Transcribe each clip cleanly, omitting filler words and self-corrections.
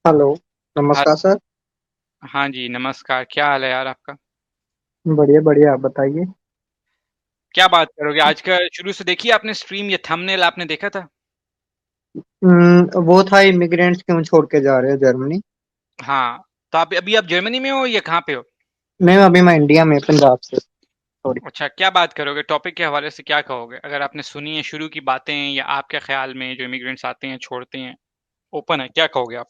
Hello. हाँ। नमस्कार sir. हाँ जी, नमस्कार। क्या हाल है यार आपका? बढ़िया बढ़िया, आप बताइए। क्या बात करोगे आज का? शुरू से देखी आपने स्ट्रीम? ये थंबनेल आपने देखा था? वो था इमिग्रेंट्स क्यों छोड़ के जा रहे हो जर्मनी। हाँ। तो आप अभी आप जर्मनी में हो या कहाँ पे हो? मैं इंडिया में पंजाब से। सॉरी। अच्छा, क्या बात करोगे? टॉपिक के हवाले से क्या कहोगे? अगर आपने सुनी है शुरू की बातें या आपके ख्याल में जो इमिग्रेंट्स आते हैं, छोड़ते हैं, ओपन है, क्या कहोगे आप?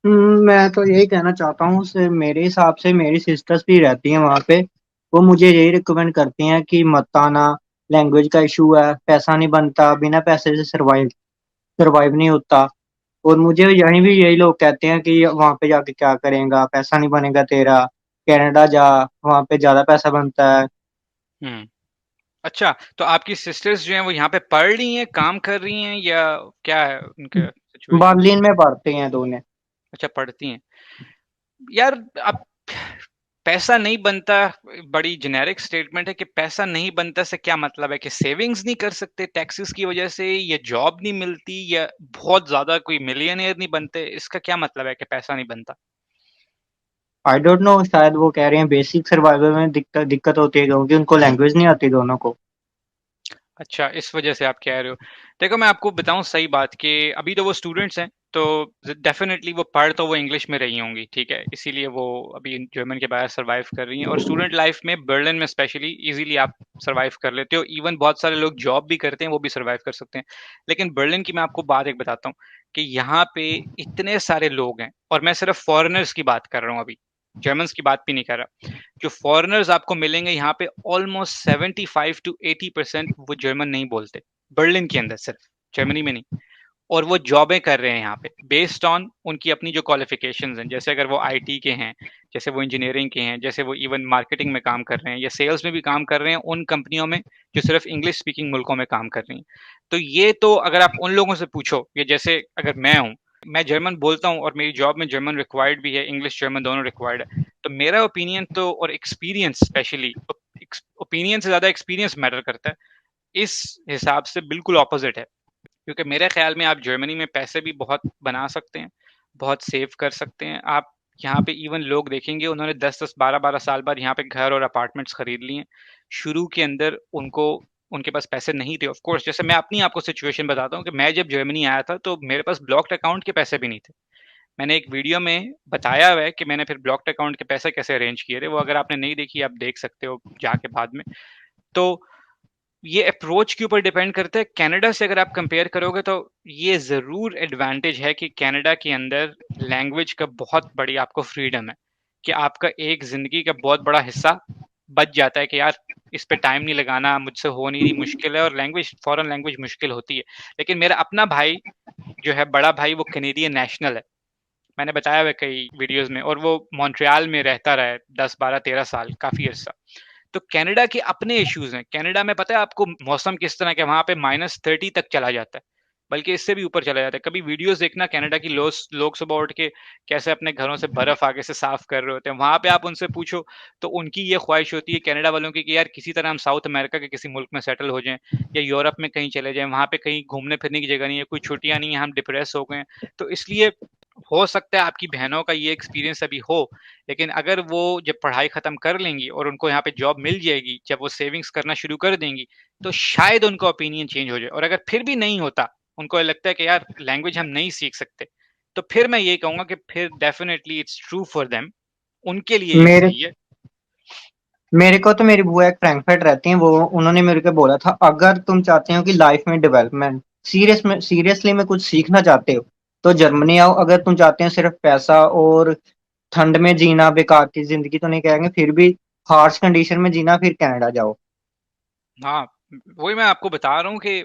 मैं तो यही कहना चाहता हूँ से मेरे हिसाब से मेरी सिस्टर्स भी रहती हैं वहाँ पे। वो मुझे यही रिकमेंड करती हैं कि मत आना। लैंग्वेज का इशू है, पैसा नहीं बनता, बिना पैसे से सरवाइव सरवाइव नहीं होता। और मुझे यहीं भी यही लोग कहते हैं कि वहाँ पे जाके क्या करेगा, पैसा नहीं बनेगा तेरा, कनाडा जा, वहाँ पे ज्यादा पैसा बनता है। हुँ। अच्छा, तो आपकी सिस्टर्स जो हैं वो यहाँ पे पढ़ रही हैं, काम कर रही हैं या क्या है उनका सिचुएशन? बर्लिन में पढ़ते हैं दोनों। अच्छा, पढ़ती हैं। यार, अब पैसा नहीं बनता, बड़ी जेनेरिक स्टेटमेंट है कि पैसा नहीं बनता से क्या मतलब है कि सेविंग्स नहीं कर सकते टैक्सेस की वजह से, या जॉब नहीं मिलती, या बहुत ज्यादा कोई मिलियनेयर नहीं बनते? इसका क्या मतलब है कि पैसा नहीं बनता? आई डोंट नो, शायद वो कह रहे हैं बेसिक सर्वाइवल में दिक्कत दिक्कत होती है क्योंकि उनको लैंग्वेज नहीं आती दोनों को। अच्छा, इस वजह से आप कह रहे हो। देखो, मैं आपको बताऊं सही बात कि अभी तो वो स्टूडेंट्स हैं, तो डेफिनेटली वो पढ़ तो वो इंग्लिश में रही होंगी, ठीक है, इसीलिए वो अभी जर्मन के बाहर सरवाइव कर रही हैं। और स्टूडेंट लाइफ में बर्लिन में स्पेशली इजीली आप सरवाइव कर लेते हो। इवन बहुत सारे लोग जॉब भी करते हैं, वो भी सरवाइव कर सकते हैं। लेकिन बर्लिन की मैं आपको बात एक बताता हूँ कि यहाँ पे इतने सारे लोग हैं, और मैं सिर्फ फॉरेनर्स की बात कर रहा हूँ अभी, जर्मन्स की बात भी नहीं कर रहा। जो फॉरेनर्स आपको मिलेंगे यहाँ पे, ऑलमोस्ट 75 to 80% वो जर्मन नहीं बोलते, बर्लिन के अंदर सिर्फ, जर्मनी में नहीं। और वो जॉबें कर रहे हैं यहाँ पे बेस्ड ऑन उनकी अपनी जो क्वालिफिकेशंस हैं, जैसे अगर वो आईटी के हैं, जैसे वो इंजीनियरिंग के हैं, जैसे वो इवन मार्केटिंग में काम कर रहे हैं या सेल्स में भी काम कर रहे हैं उन कंपनियों में जो सिर्फ इंग्लिश स्पीकिंग मुल्कों में काम कर रही हैं। तो ये तो अगर आप उन लोगों से पूछो, ये जैसे अगर मैं हूँ, मैं जर्मन बोलता हूँ और मेरी जॉब में जर्मन रिक्वायर्ड भी है, इंग्लिश जर्मन दोनों रिक्वायर्ड है, तो मेरा ओपिनियन तो, और एक्सपीरियंस स्पेशली, ओपिनियन से ज़्यादा एक्सपीरियंस मैटर करता है, इस हिसाब से बिल्कुल ऑपोजिट है। क्योंकि मेरे ख्याल में आप जर्मनी में पैसे भी बहुत बना सकते हैं, बहुत सेव कर सकते हैं आप। यहाँ पे इवन लोग देखेंगे उन्होंने 10-10, 12-12 साल बाद यहाँ पे घर और अपार्टमेंट्स खरीद लिए हैं। शुरू के अंदर उनको, उनके पास पैसे नहीं थे। ऑफ कोर्स, जैसे मैं अपनी आपको सिचुएशन बताता हूँ कि मैं जब जर्मनी आया था तो मेरे पास ब्लॉक्ड अकाउंट के पैसे भी नहीं थे। मैंने एक वीडियो में बताया हुआ है कि मैंने फिर ब्लॉक्ड अकाउंट के पैसे कैसे अरेंज किए थे। वो अगर आपने नहीं देखी, आप देख सकते हो जाके बाद में। तो ये अप्रोच के ऊपर डिपेंड करता है। कनाडा से अगर आप कंपेयर करोगे तो ये ज़रूर एडवांटेज है कि कनाडा के अंदर लैंग्वेज का बहुत बड़ी आपको फ्रीडम है, कि आपका एक ज़िंदगी का बहुत बड़ा हिस्सा बच जाता है कि यार इस पे टाइम नहीं लगाना, मुझसे हो नहीं रही, मुश्किल है, और लैंग्वेज, फॉरेन लैंग्वेज मुश्किल होती है। लेकिन मेरा अपना भाई जो है, बड़ा भाई, वो कैनेडियन नेशनल है। मैंने बताया हुआ है कई वीडियोज़ में, और वो मॉन्ट्रियल में रहता रहा है 10, 12, 13 साल, काफ़ी अर्सा। तो कनाडा के अपने इश्यूज हैं। कनाडा में पता है आपको मौसम किस तरह का है? वहाँ पे -30 तक चला जाता है, बल्कि इससे भी ऊपर चला जाता है। कभी वीडियोस देखना कनाडा की, लोग सुबह उठ के कैसे अपने घरों से बर्फ आगे से साफ कर रहे होते हैं। वहाँ पे आप उनसे पूछो तो उनकी ये ख्वाहिश होती है कनाडा वालों की कि यार किसी तरह हम साउथ अमेरिका के किसी मुल्क में सेटल हो जाएं, या यूरोप में कहीं चले जाएं। वहाँ पे कहीं घूमने फिरने की जगह नहीं है, कोई छुट्टियां नहीं है, हम डिप्रेस हो गए हैं। तो इसलिए हो सकता है आपकी बहनों का ये एक्सपीरियंस अभी हो, लेकिन अगर वो जब पढ़ाई खत्म कर लेंगी और उनको यहाँ पे जॉब मिल जाएगी, जब वो सेविंग्स करना शुरू कर देंगी, तो शायद उनका ओपिनियन चेंज हो जाए। और अगर फिर भी नहीं होता, उनको लगता है कि यार लैंग्वेज हम नहीं सीख सकते, तो फिर मैं ये कहूंगा कि फिर definitely it's true for them, उनके लिए ये मेरे सही है। मेरे को तो मेरी बुआ एक फ्रैंकफर्ट रहती हैं, वो उन्होंने मेरे को बोला था अगर तुम चाहते हो कि लाइफ में डेवलपमेंट, सीरियसली में कुछ सीखना चाहते हो तो जर्मनी आओ। अगर तुम चाहते हो सिर्फ पैसा और ठंड में जीना, बेकार की जिंदगी तो नहीं कहेंगे, फिर भी हार्श कंडीशन में जीना, फिर कनाडा जाओ। हाँ, वही मैं आपको बता रहा हूँ कि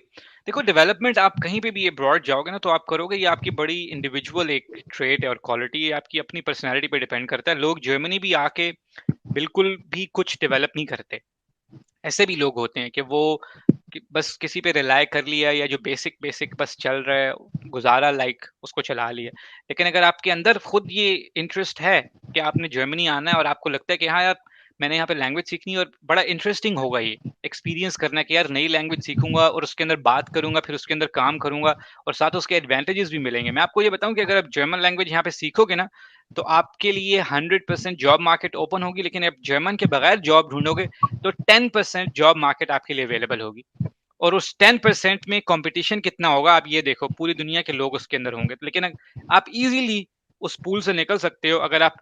देखो, डेवलपमेंट आप कहीं पे भी अब्रॉड जाओगे ना तो आप करोगे, ये आपकी बड़ी इंडिविजुअल एक ट्रेट है और क्वालिटी है, आपकी अपनी पर्सनैलिटी पे डिपेंड करता है। लोग जर्मनी भी आके बिल्कुल भी कुछ डेवलप नहीं करते। ऐसे भी लोग होते हैं कि वो बस किसी पे रिलाय कर लिया, या जो बेसिक बेसिक बस चल रहा है गुजारा, लाइक उसको चला लिया। लेकिन अगर आपके अंदर खुद ये इंटरेस्ट है कि आपने जर्मनी आना है, और आपको लगता है कि हाँ यार, मैंने यहाँ पे लैंग्वेज सीखनी है और बड़ा इंटरेस्टिंग होगा ये एक्सपीरियंस करना कि यार नई लैंग्वेज सीखूंगा और उसके अंदर बात करूंगा, फिर उसके अंदर काम करूंगा और साथ उसके एडवांटेजेस भी मिलेंगे। मैं आपको ये बताऊं कि अगर आप जर्मन लैंग्वेज यहाँ पे सीखोगे ना, तो आपके लिए 100% जॉब मार्केट ओपन होगी, लेकिन आप जर्मन के बगैर जॉब ढूंढोगे तो 10% जॉब मार्केट आपके लिए अवेलेबल होगी। और उस 10% में कंपटीशन कितना होगा आप ये देखो, पूरी दुनिया के लोग उसके अंदर होंगे। लेकिन आप इजीली उस पूल से निकल सकते हो अगर आप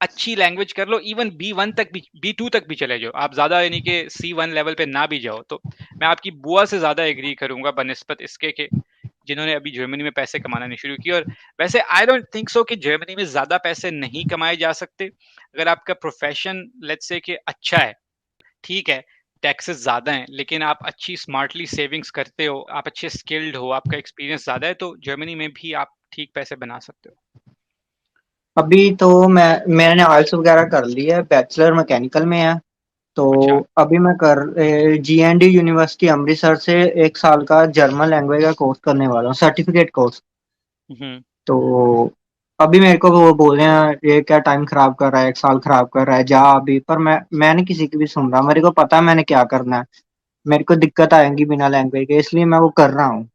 अच्छी लैंग्वेज कर लो, इवन B1 तक भी, B2 तक भी चले जाओ आप, ज्यादा यानी कि C1 लेवल पे ना भी जाओ तो मैं आपकी बुआ से ज्यादा एग्री करूंगा बनिस्बत इसके के जिन्होंने अभी जर्मनी में पैसे कमाना नहीं शुरू किए। और वैसे आई डोंट थिंक सो कि जर्मनी में ज्यादा पैसे नहीं कमाए जा सकते अगर आपका प्रोफेशन लेट्स से कि अच्छा है। ठीक है, टैक्सेस ज्यादा हैं, लेकिन आप अच्छी स्मार्टली सेविंग्स करते हो, आप अच्छे स्किल्ड हो, आपका एक्सपीरियंस ज्यादा है, तो जर्मनी में भी आप ठीक पैसे बना सकते हो। अभी तो मैंने आइल्स वगैरह कर ली है, बैचलर मैकेनिकल में है। तो अच्छा। अभी मैं कर GND यूनिवर्सिटी अमृतसर से 1 साल का जर्मन लैंग्वेज का कोर्स करने वाला हूँ, सर्टिफिकेट कोर्स। हम्म। तो अभी मेरे को वो बोल रहे हैं ये क्या टाइम खराब कर रहा है, 1 साल खराब कर रहा है, जा अभी। पर मैंने किसी की भी सुन रहा, मेरे को पता है मैंने क्या करना है। मेरे को दिक्कत आएंगी बिना लैंग्वेज के, इसलिए मैं वो कर रहा हूँ।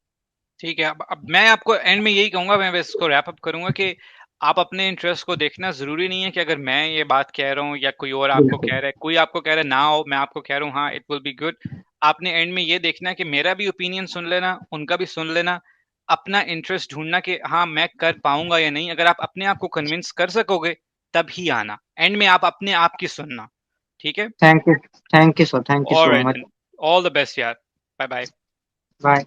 ठीक है, अब मैं आपको एंड में यही कहूंगा, मैं बस इसको रैप अप करूंगा कि आप अपने इंटरेस्ट को देखना। जरूरी नहीं है कि अगर मैं ये बात कह रहा हूँ या कोई और आपको बिल्कुल। कह रहा है, कोई आपको कह रहा है ना हो, मैं आपको कह रहा हूँ हाँ इट विल बी गुड। आपने एंड में ये देखना है कि मेरा भी ओपिनियन सुन लेना, उनका भी सुन लेना, अपना इंटरेस्ट ढूंढना कि हाँ मैं कर पाऊंगा या नहीं। अगर आप अपने आप को कन्विंस कर सकोगे तब ही आना, एंड में आप अपने आप की सुनना। ठीक है। Thank you. Thank you sir, thank you so alright much. Then, all the best यार। Bye bye. बाय।